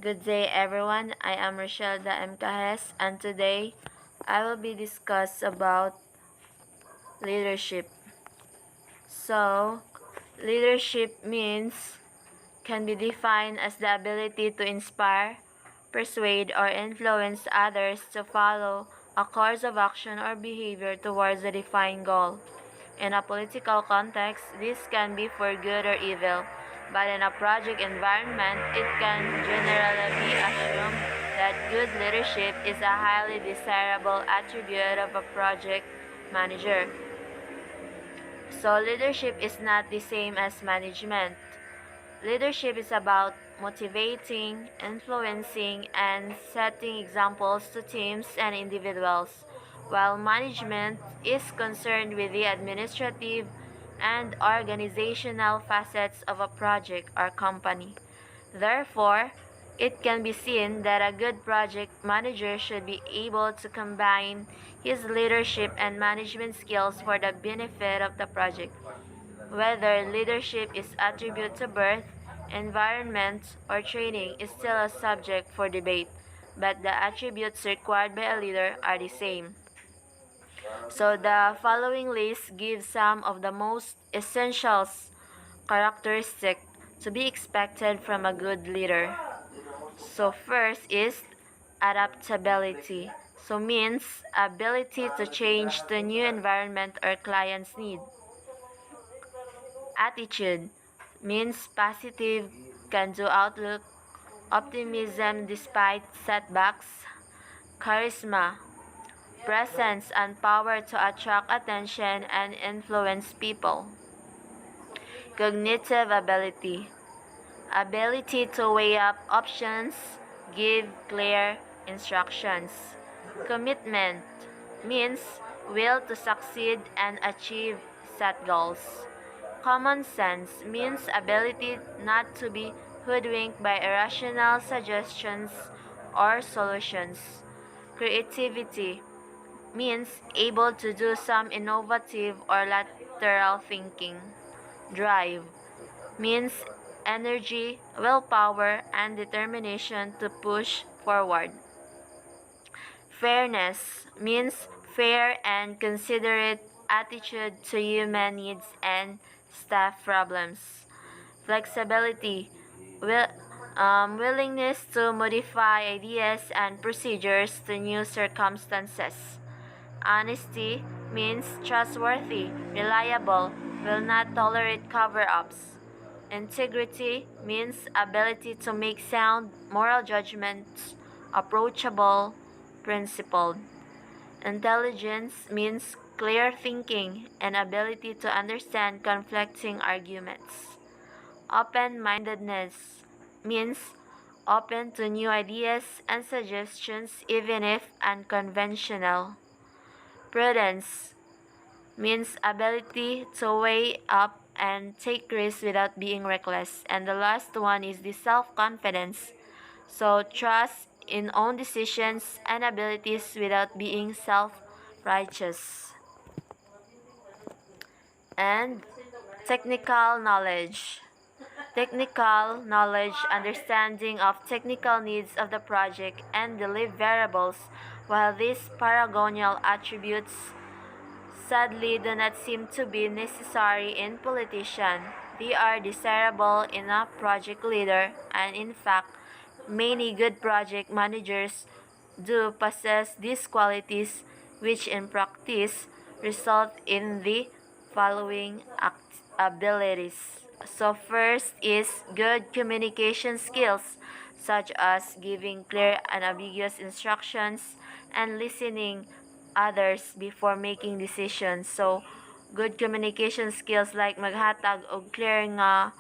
Good day everyone, I am Rochelda M. Cajes and today I will be discuss about leadership. So, leadership means can be defined as the ability to inspire, persuade, or influence others to follow a course of action or behavior towards a defined goal. In a political context, this can be for good or evil, but in a project environment, it can generally be assumed that good leadership is a highly desirable attribute of a project manager. So, leadership is not the same as management. Leadership is about motivating, influencing, and setting examples to teams and individuals, while management is concerned with the administrative and organizational facets of a project or company. Therefore, it can be seen that a good project manager should be able to combine his leadership and management skills for the benefit of the project. Whether leadership is attributed to birth, environment, or training is still a subject for debate, but the attributes required by a leader are the same. So the following list gives some of the most essential characteristics to be expected from a good leader. So first is adaptability. So means ability to change to new environment or client's need. Attitude means positive, can-do outlook, optimism despite setbacks, charisma, presence and power to attract attention and influence people. Cognitive ability, ability to weigh up options, give clear instructions. Commitment means will to succeed and achieve set goals. Common sense means ability not to be hoodwinked by irrational suggestions or solutions. Creativity means able to do some innovative or lateral thinking. Drive means energy, willpower, and determination to push forward. Fairness means fair and considerate attitude to human needs and staff problems. Flexibility, will, willingness to modify ideas and procedures to new circumstances. Honesty means trustworthy, reliable, will not tolerate cover-ups. Integrity means ability to make sound moral judgments, approachable, principled. Intelligence means clear thinking and ability to understand conflicting arguments. Open-mindedness means open to new ideas and suggestions even if unconventional. Prudence means ability to weigh up and take risks without being reckless. And the last one is the self-confidence. So trust in own decisions and abilities without being self-righteous. And technical knowledge. Technical knowledge, understanding of technical needs of the project and deliverables. While these paragonal attributes sadly do not seem to be necessary in politician, they are desirable in a project leader, and in fact, many good project managers do possess these qualities, which in practice result in the following abilities. So first is good communication skills, such as giving clear and ambiguous instructions and listening others before making decisions. So good communication skills like maghatag og clear nga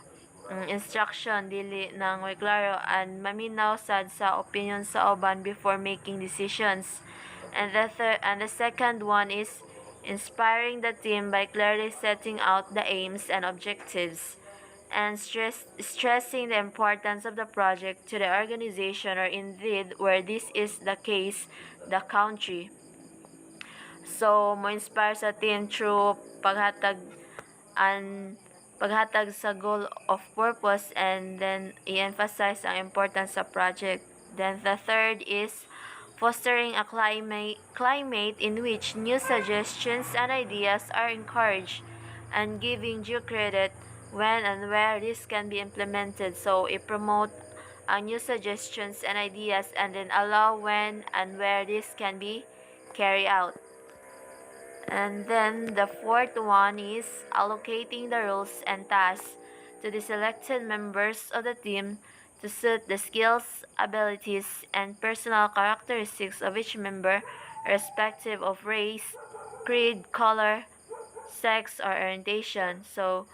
instruction dili nang klaro and maminaw sad sa opinion sa uban before making decisions. And the second one is inspiring the team by clearly setting out the aims and objectives and stressing the importance of the project to the organization or indeed where this is the case, the country. So, mo-inspire sa team through paghatag and paghatag sa goal of purpose, and then i-emphasize ang importance sa project. Then the third is fostering a climate in which new suggestions and ideas are encouraged and giving due credit when and where this can be implemented. So, i-promote new suggestions and ideas and then allow when and where this can be carried out. And then the fourth one is allocating the roles and tasks to the selected members of the team to suit the skills, abilities, and personal characteristics of each member, irrespective of race, creed, color, sex, or orientation. So,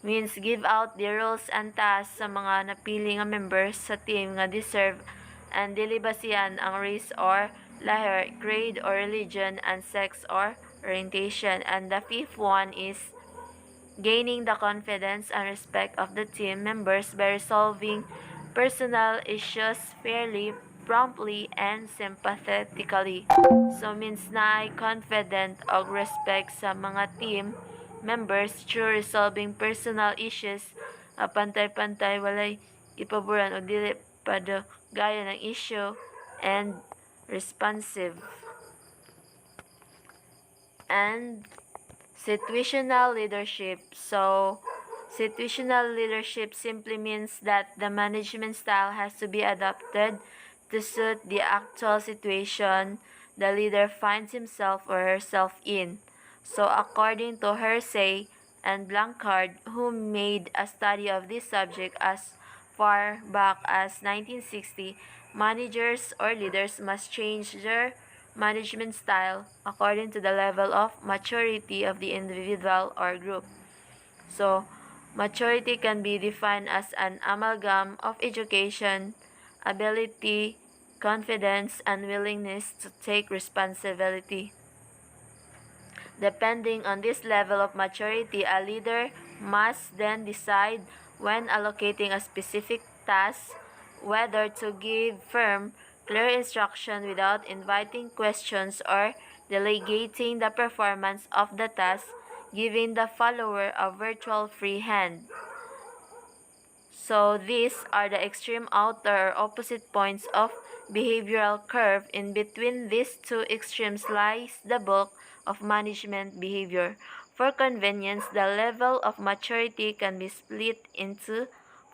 means give out the roles and tasks sa mga napili nga members sa team nga deserve and dili basihan ang race or lahi, grade or religion, and sex or orientation. And the fifth one is gaining the confidence and respect of the team members by resolving personal issues fairly, promptly, and sympathetically. So means na confident og respect sa mga team members through resolving personal issues, pantay-pantay, walay ipaboran o dili gaya ng issue, and responsive. And situational leadership. So, situational leadership simply means that the management style has to be adapted to suit the actual situation the leader finds himself or herself in. So, according to Hersey and Blanchard, who made a study of this subject as far back as 1960, managers or leaders must change their management style according to the level of maturity of the individual or group. So, maturity can be defined as an amalgam of education, ability, confidence, and willingness to take responsibility. Depending on this level of maturity, a leader must then decide when allocating a specific task, whether to give firm, clear instruction without inviting questions or delegating the performance of the task, giving the follower a virtual free hand. So these are the extreme outer or opposite points of behavioral curve. In between these two extremes lies the bulk of management behavior. For convenience, the level of maturity can be split into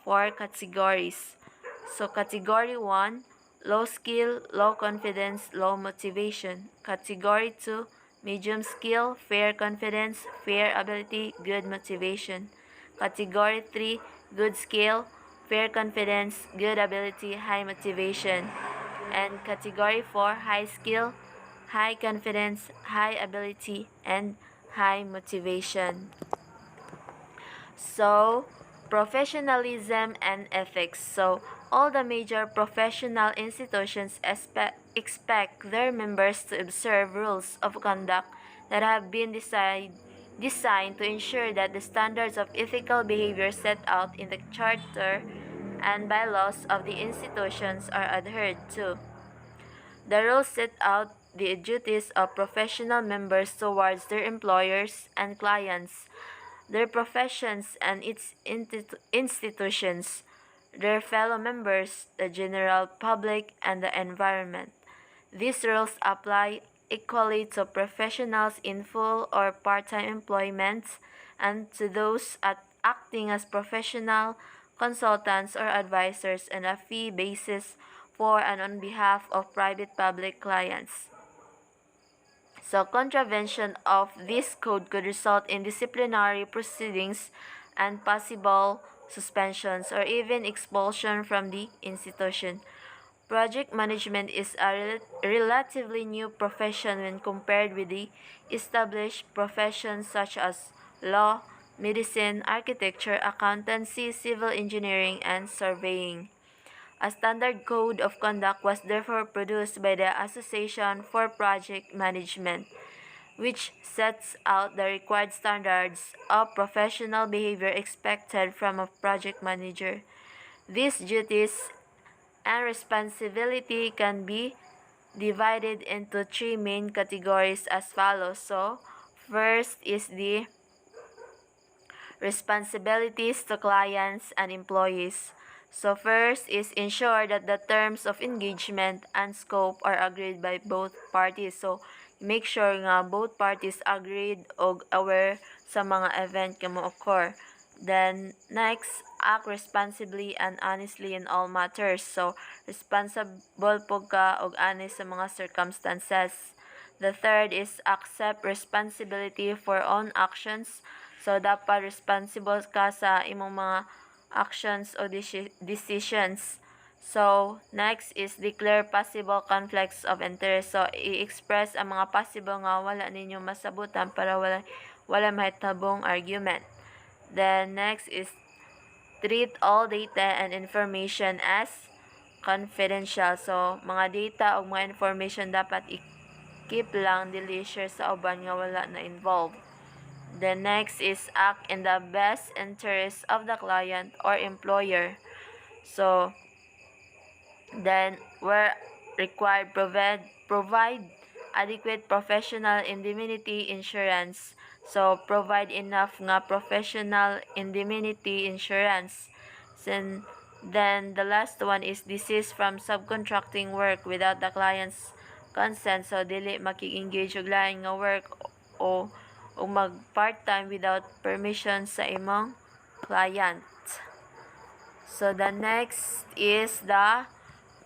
four categories. So category 1, low skill, low confidence, low motivation. Category 2, medium skill, fair confidence, fair ability, good motivation. Category 3, good skill, fair confidence, good ability, high motivation. And category 4, high skill, high confidence, high ability, and high motivation. So, professionalism and ethics. So, all the major professional institutions expect their members to observe rules of conduct that have been designed to ensure that the standards of ethical behavior set out in the charter and bylaws of the institutions are adhered to. The rules set out the duties of professional members towards their employers and clients, their professions and its institutions, their fellow members, the general public, and the environment. These rules apply equally to professionals in full or part-time employment and to those acting as professional consultants or advisors on a fee basis for and on behalf of private public clients. So, contravention of this code could result in disciplinary proceedings and possible suspensions or even expulsion from the institution. Project management is a relatively new profession when compared with the established professions such as law, medicine, architecture, accountancy, civil engineering, and surveying. A standard code of conduct was therefore produced by the Association for Project Management, which sets out the required standards of professional behavior expected from a project manager. These duties and responsibility can be divided into three main categories as follows. So, first is the responsibilities to clients and employees. So first is ensure that the terms of engagement and scope are agreed by both parties. So make sure nga both parties agreed o aware sa mga event nga mo occur. Then next, act responsibly and honestly in all matters. So responsible po ka og honest sa mga circumstances. The third is accept responsibility for own actions. So dapat responsible ka sa imong mga actions o decisions. So, next is declare possible conflicts of interest. So, i-express ang mga possible nga wala ninyo masabutan para wala mahitabong argument. Then, next is treat all data and information as confidential. So, mga data o mga information dapat i-keep lang, dili share sa uban nga wala na involved. The next is act in the best interest of the client or employer. So, then where required, provide adequate professional indemnity insurance. So, provide enough nga professional indemnity insurance. Then the last one is desist from subcontracting work without the client's consent. So, dili maki-engage og lain nga work o mag part-time without permission sa imong client. So, the next is the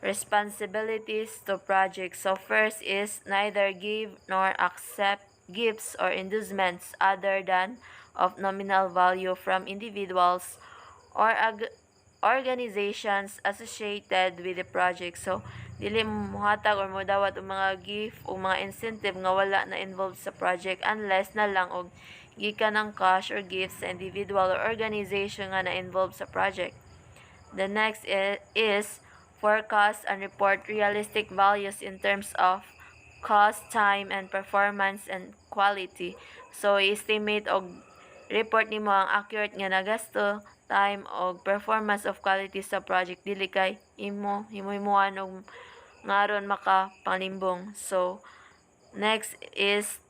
responsibilities to project. So, first is neither give nor accept gifts or endorsements other than of nominal value from individuals or organizations associated with the project. So, dili muhatag or modawat og mga gift o mga incentive nga wala na involved sa project unless na lang og gikan ng cash or gifts sa individual or organization nga na involved sa project. The next is forecast and report realistic values in terms of cost, time, and performance and quality. So, i-estimate og report nimo ang accurate nga nagasto, time, og performance of quality sa project. Dili kay himuan og ngaron makapanimbong. So, next is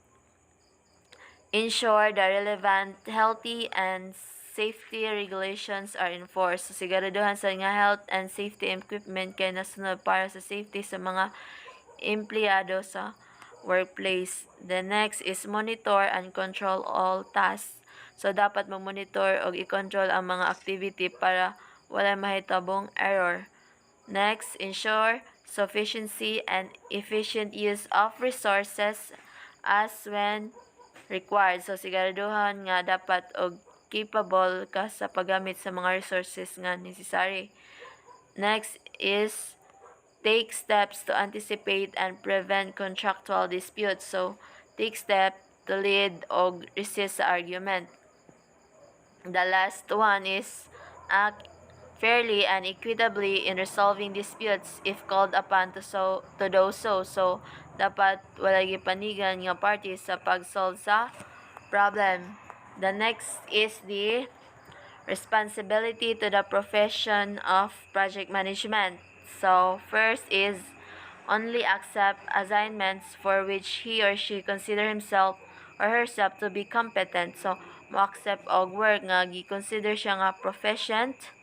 ensure the relevant healthy and safety regulations are enforced. So, siguraduhan sa nga health and safety equipment kay nasunod para sa safety sa mga empleyado sa workplace. The next is monitor and control all tasks. So, dapat mag-monitor o i-control ang mga activity para wala mahitabong error. Next, ensure sufficiency and efficient use of resources as when required. So, siguraduhan nga dapat og capable ka sa paggamit sa mga resources nga necessary. Next is take steps to anticipate and prevent contractual disputes. So, take step to lead o resist sa argument. The last one is act fairly and equitably in resolving disputes if called upon to do so. So, dapat wala gipanigan nga parties sa pag-solve sa problem. The next is the responsibility to the profession of project management. So, first is only accept assignments for which he or she consider himself or herself to be competent. So, mo-accept og work nga gi-consider siya nga proficient.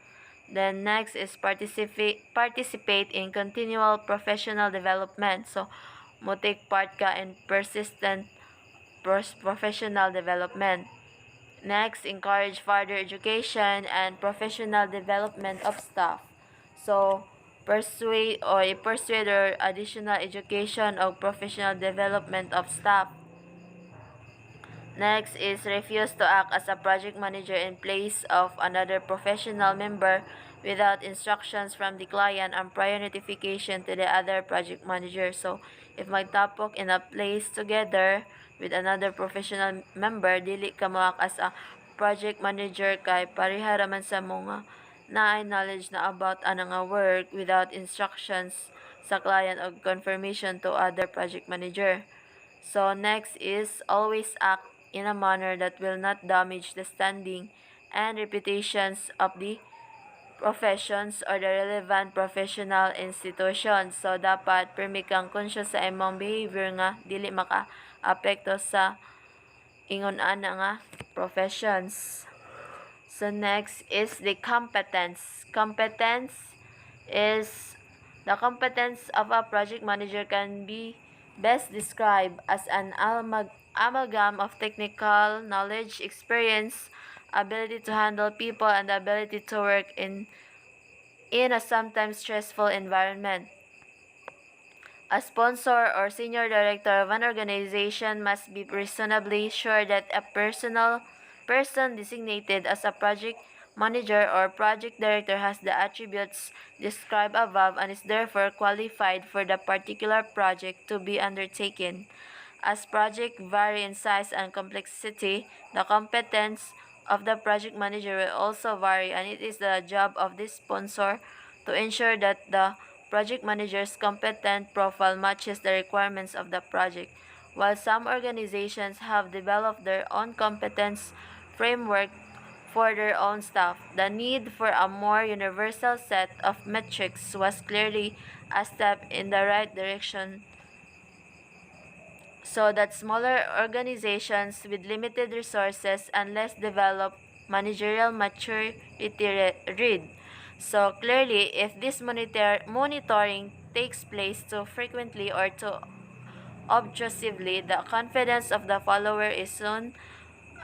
Then next is participate in continual professional development. So, mo take part ka in persistent professional development. Next, encourage further education and professional development of staff. So, pursue or additional education or professional development of staff. Next is refuse to act as a project manager in place of another professional member without instructions from the client and prior notification to the other project manager. So, if magtapok in a place together with another professional member, dili ka mo act as a project manager kay pareha raman sa mga naay knowledge na about ana nga work without instructions sa client or confirmation to other project manager. So, next is always act in a manner that will not damage the standing and reputations of the professions or the relevant professional institutions. So, dapat permi kang conscious sa imong behavior nga dili maka-apekto sa ingon ana nga professions. So next is the competence. Competence is the competence of a project manager can be best described as an amalgam of technical knowledge, experience, ability to handle people, and the ability to work in a sometimes stressful environment. A sponsor or senior director of an organization must be reasonably sure that a person designated as a project manager or project director has the attributes described above and is therefore qualified for the particular project to be undertaken. As projects vary in size and complexity, the competence of the project manager will also vary, and it is the job of this sponsor to ensure that the project manager's competent profile matches the requirements of the project. While some organizations have developed their own competence framework for their own staff, the need for a more universal set of metrics was clearly a step in the right direction so that smaller organizations with limited resources and less developed managerial maturity read. So clearly, if this monitoring takes place too frequently or too obtrusively, the confidence of the follower is soon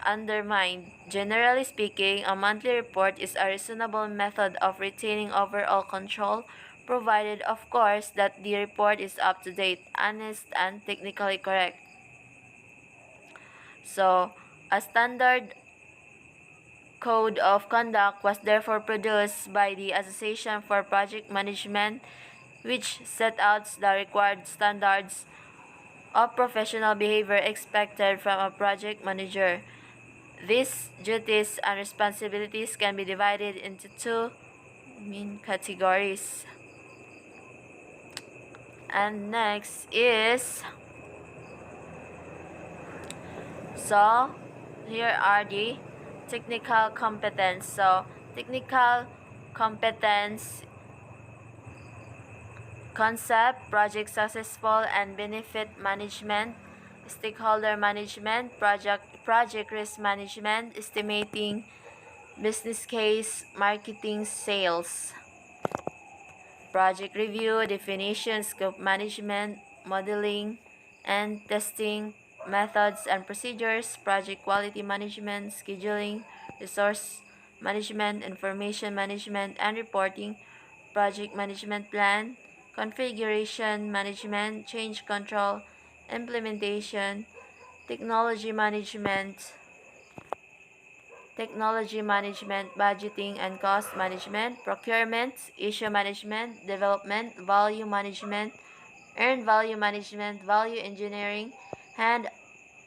undermined. Generally speaking, a monthly report is a reasonable method of retaining overall control, provided, of course, that the report is up to date, honest, and technically correct. So, a standard code of conduct was therefore produced by the Association for Project Management, which set out the required standards of professional behavior expected from a project manager. These duties and responsibilities can be divided into two main categories. And next is, so here are the technical competence. So technical competence concept, project successful and benefit management, stakeholder management, project risk management, estimating, business case, marketing, sales, project review, definition, scope management, modeling and testing, methods and procedures, project quality management, scheduling, resource management, information management and reporting, project management plan, configuration management, change control, implementation, technology management, budgeting and cost management, procurement, issue management, development, value management, earned value management, value engineering, hand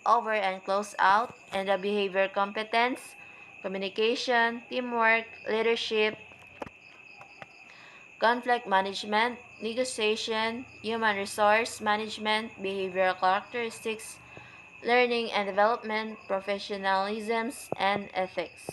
over and close out, and the behavior competence, communication, teamwork, leadership, conflict management, negotiation, human resource management, behavioral characteristics, learning and development, professionalism, and ethics.